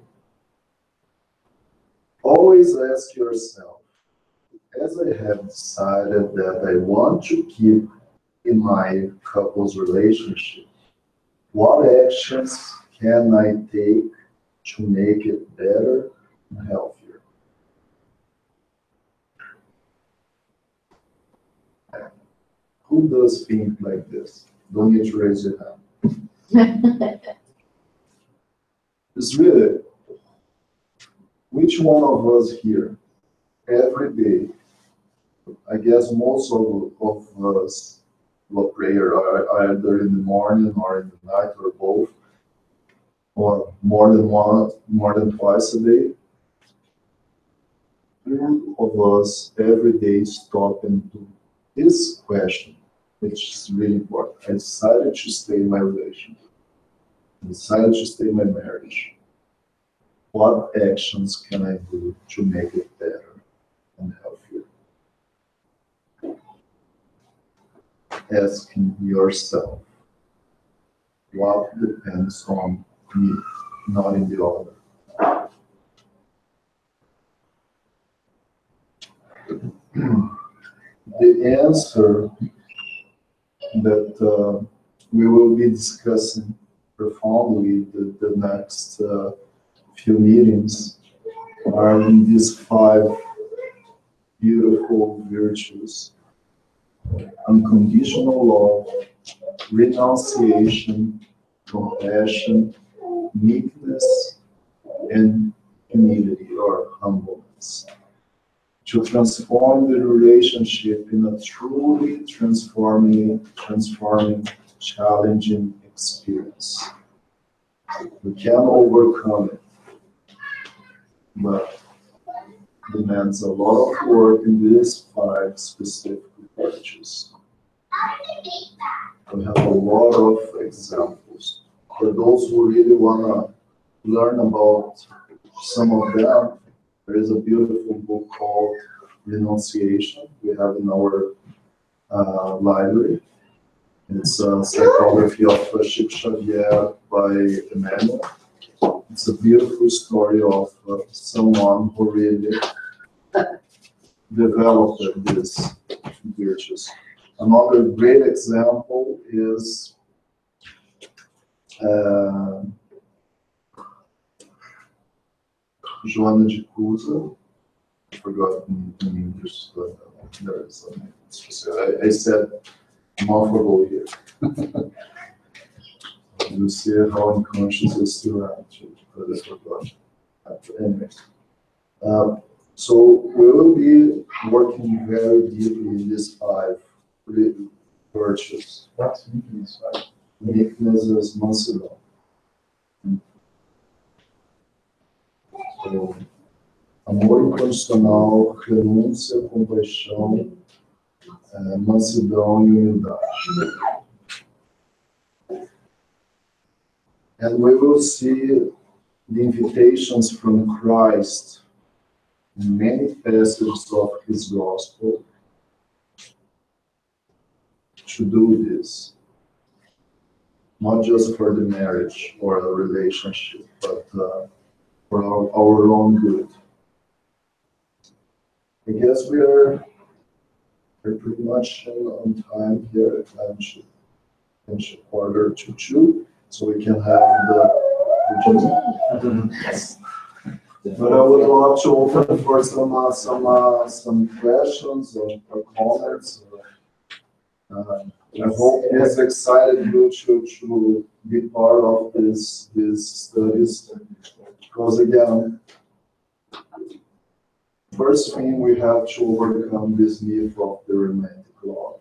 Always ask yourself, as I have decided that I want to keep in my couple's relationship, what actions can I take to make it better and healthier? Who does think like this? Don't need to raise your hand. It's really, which one of us here, every day, I guess most of us will prayer either in the morning or in the night or both, or more than twice a day. Few of us every day stop and do this question, which is really important. I decided to stay in my relationship. I decided to stay in my marriage. What actions can I do to make it better and healthier? Asking yourself, what depends on me, not in the other? The answer that we will be discussing profoundly the next few meetings are in these 5 beautiful virtues: unconditional love, renunciation, compassion, meekness, and humility or humbleness. To transform the relationship in a truly transforming, challenging experience. We can overcome it, but demands a lot of work in these 5 specific virtues. We have a lot of examples. For those who really want to learn about some of them, there is a beautiful book called Renunciation we have in our library. It's a psychography of Chico Xavier by Emmanuel. It's a beautiful story of someone who really developed these virtues. Another great example is Joana de Cusa. I forgot in English, but there is I said a month ago here. You see how unconscious is still actually, but I forgot. Anyway. So we will be working very deeply in these 5 virtues. That's meekness, right? Meekness is mansidão. So, amor incondicional, renúncia, compaixão, mansidão e humildade. And we will see the invitations from Christ in many passages of his gospel to do this, not just for the marriage or a relationship, but for our own good. I guess we're pretty much on time here at 1:45, so we can have the yes. But I would love to open for some questions or comments. I hope it's excited you to be part of these studies, because again, first thing we have to overcome this myth of the romantic love.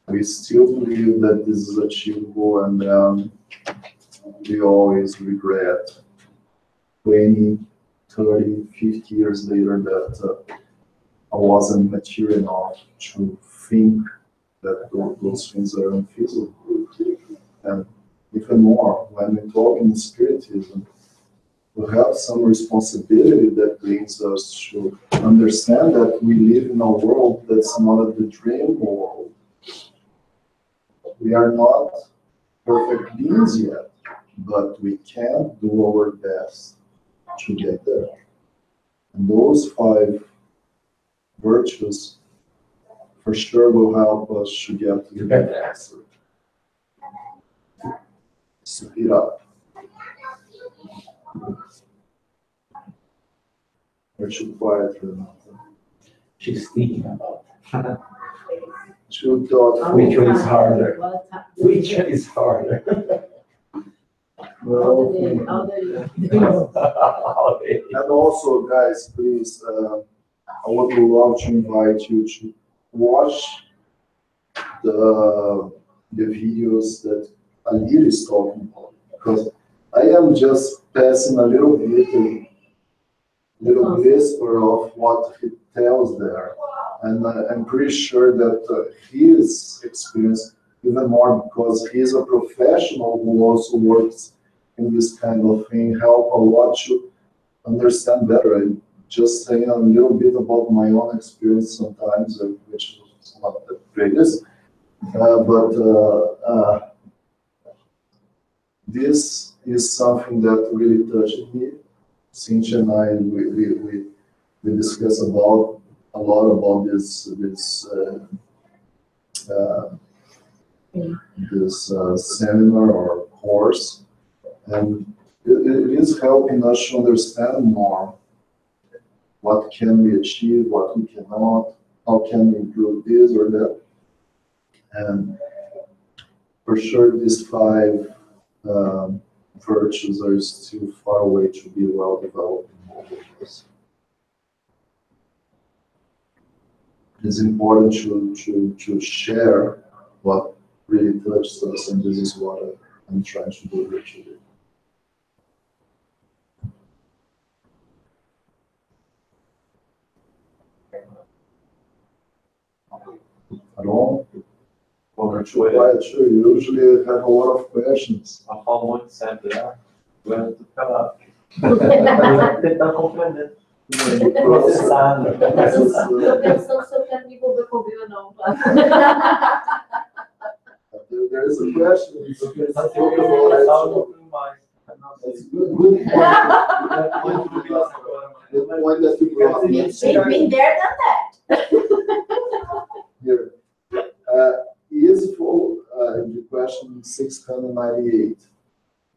We still believe that this is achievable, and then we always regret 20, 30, 50 years later that I wasn't mature enough to think that those things are unfeasible. And even more, when we talk in Spiritism, we have some responsibility that brings us to understand that we live in a world that's not the dream world. We are not perfect beings yet, but we can do our best to get there. And those 5 virtues for sure will help us to get to the next. Speed up. We're too quiet for now. She's thinking about it. Too thoughtful. Which one is harder? Which one is harder? Well, And also, guys, please, I would love to invite you to watch the videos that Alir is talking about, because I am just passing a little whisper of what he tells there, and I'm pretty sure that his experience, even more because he's a professional who also works in this kind of thing, help a lot to understand better. I'm just saying a little bit about my own experience sometimes, which is not the greatest, but this is something that really touched me. Cynthia and I, we discuss a lot about this seminar or course, and it is helping us to understand more what can we achieve, what we cannot, how can we improve this or that. And for sure, these 5 virtues are still far away to be well developed in all of us. It's important to share what really touches us, and this is what I'm trying to do here today. At all? You usually have a lot of questions. A fala muito sempre, né? Agora tu fica lá. Tentar compreender. Processar. Estou pensando se eu quero me envolver com o ou não. There is a question. That's good. The point that you brought. Been there, done that. question 698.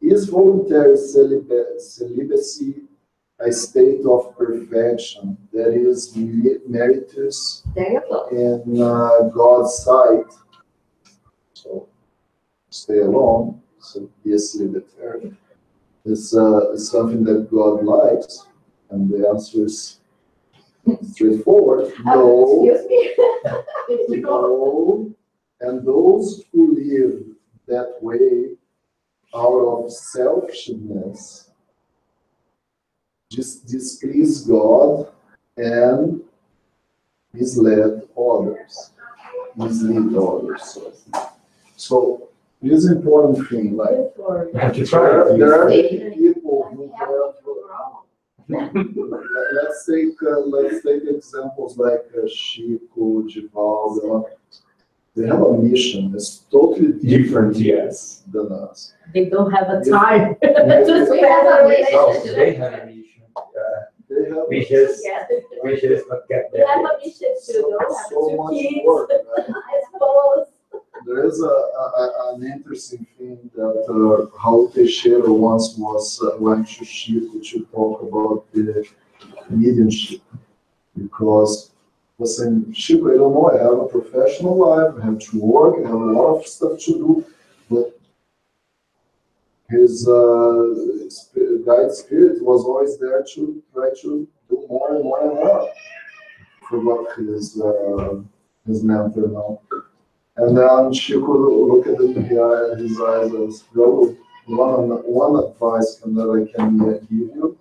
Is voluntary celibacy a state of perfection that is meritorious There you go. in God's sight? So, stay alone, so be a celibate. Is something that God likes? And the answer is straightforward. No. Excuse me? No. And those who live that way out of selfishness just displease God and mislead others. So this is an important thing. Like You have to try it. there are people who have. Let's take examples like Chico, Givaldo. They have a mission that's totally different Yes. than us. They don't have a time Yeah. to We have a spend. relationship. They have a mission. They have We just Yeah. not get We there. have a mission to do, so have much two kids, work. Right? I suppose. There is an interesting thing that Raul Teixeira once was went to Chico to talk about the mediumship, because was saying, Chico, I don't know, I have a professional life, I have to work, I have a lot of stuff to do, but his guide spirit was always there to try to do more and more and more. Forgot his mentor now. And then Chico looked at his eyes and said, "Bro, one advice that I can give you,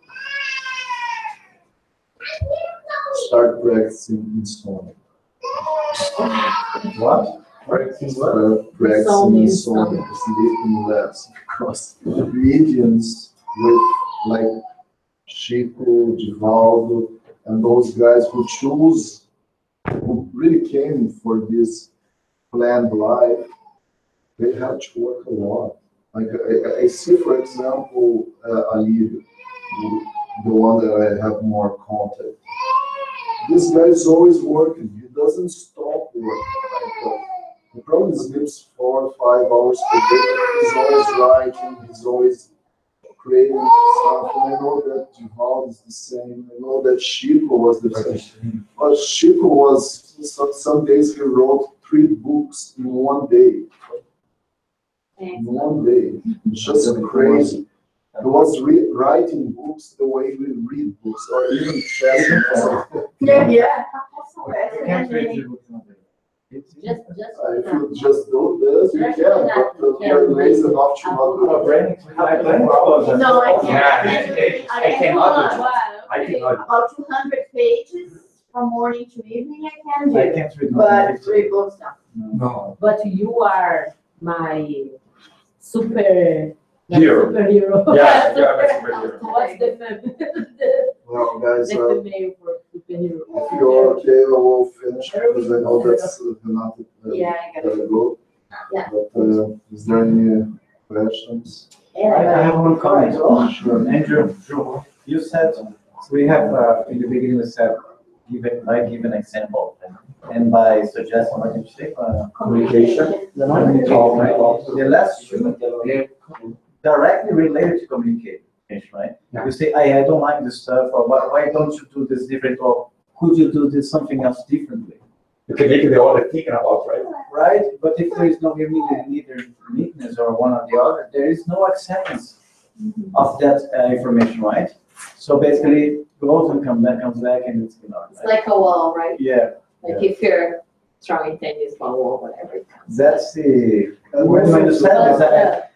start practicing insomnia." What? Start practicing insomnia, sleeping less. Because mediums with like Chico, Givaldo, and those guys who really came for this planned life, they have to work a lot. Like I see, for example, Alívio, the one that I have more contact. This guy is always working. He doesn't stop working. Like, he probably sleeps 4 or 5 hours per day. He's always writing. He's always creating something. I know that Givaldo is the same. I know that Chico was the same. But Chico was, some days he wrote 3 books in one day. In one day. It's just crazy. He was writing books the way we read books, or even faster. Yeah. You can't read your books nowadays. If you just do this, you can, but you're lazy enough to not do it. No, I can't. Yeah, I cannot. I cannot. About 200 pages from morning to evening I can do. I can't read. But 3 books now. No. But you are my superhero. Yeah, you are my superhero. What's the Well, guys, female for superhero? if you're okay, I will finish because I know that's not Yeah, I got it. go. Yeah. But is there any questions? I have one comment. Sure. Andrew, you said, we have, in the beginning, we said, give an example. And by suggesting, what did you say? Communication. The last two, they're directly related to communication, right? Yeah. You say, I don't like this stuff, or why don't you do this different, or could you do this something else differently? You can make the other thinking about, right? Right? But if there is no neither neatness or one or the other, there is no acceptance of that information, right? So basically, goes and comes back, and it's ignored. It's like a wall, right? Yeah, Like if you're throwing tennis ball or whatever it comes. that's the, when you said this,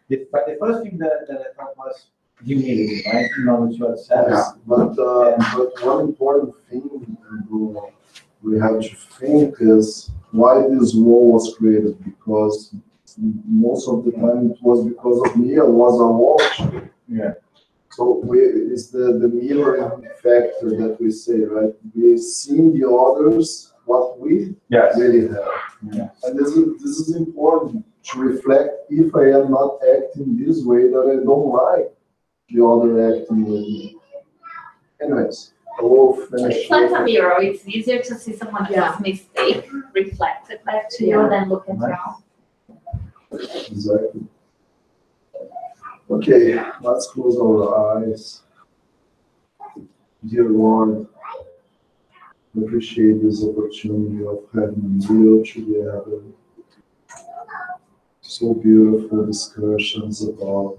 the first thing that I thought was humility, right? Knowledge to accept. Yes, but one important thing we have to think is why this wall was created, because most of the time it was because of me, I was a wall. Yeah. So it's the mirroring factor that we say, right? We see in the others what we Yes. really have. Yeah. And this is important to reflect if I am not acting this way that I don't like the other acting with me. Anyways, I will finish. It's like a mirror. It's easier to see someone else's mistake reflected back to you than look at your own. Exactly. Okay, let's close our eyes. Dear Lord, I appreciate this opportunity of having you together. So beautiful discussions about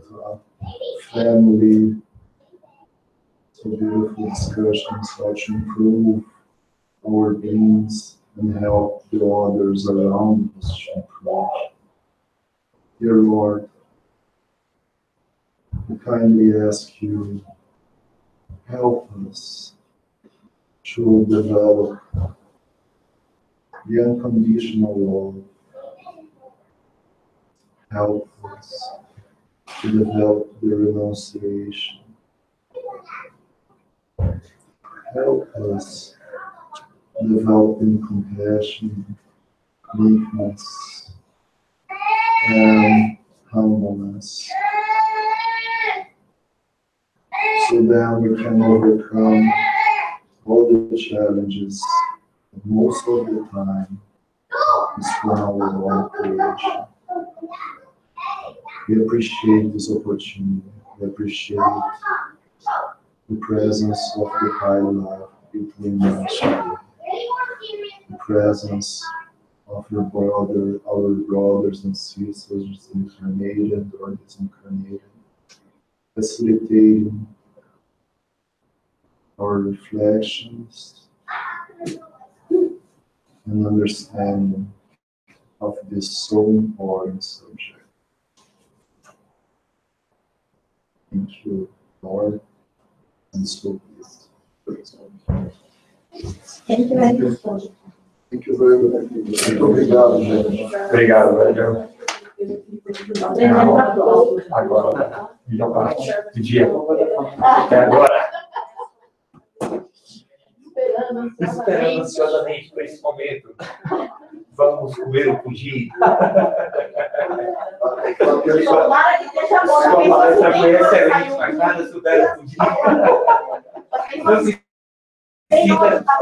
family, so beautiful discussions how to improve our beings and help the others around us to improve. Dear Lord, I kindly ask you, help us to develop the unconditional love. Help us to develop the renunciation. Help us developing compassion, meekness, and humbleness. So that we can overcome all the challenges that most of the time is from our own creation. We appreciate this opportunity. We appreciate the presence of the high love between us, the presence of your brother, our brothers and sisters, incarnated or disincarnated, facilitating our reflections and understanding of this so important subject. Thank you, Lord, and so pleased. Thank you very much. Thank you very much. Obrigado, gente. Obrigado, velho. Agora, melhor parte do dia. É agora. Esperando ansiosamente por esse momento. Vamos comer o pudim. Sua palestra foi excelente, mas nada supera o pudim.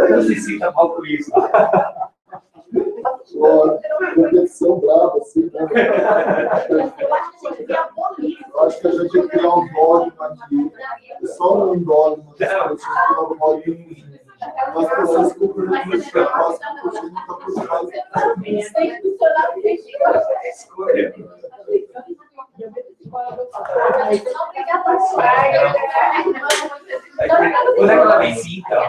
Não se sinta mal por isso. Competição brava, assim, né? Eu acho que a gente tem que criar um dogma aqui. Só um dogma. A gente criar um dogma. Nós precisamos cumprir o próximo pudim, então por causa. Tem que funcionar o Escolha. Não obrigado a Quando é que ela vem sim, então?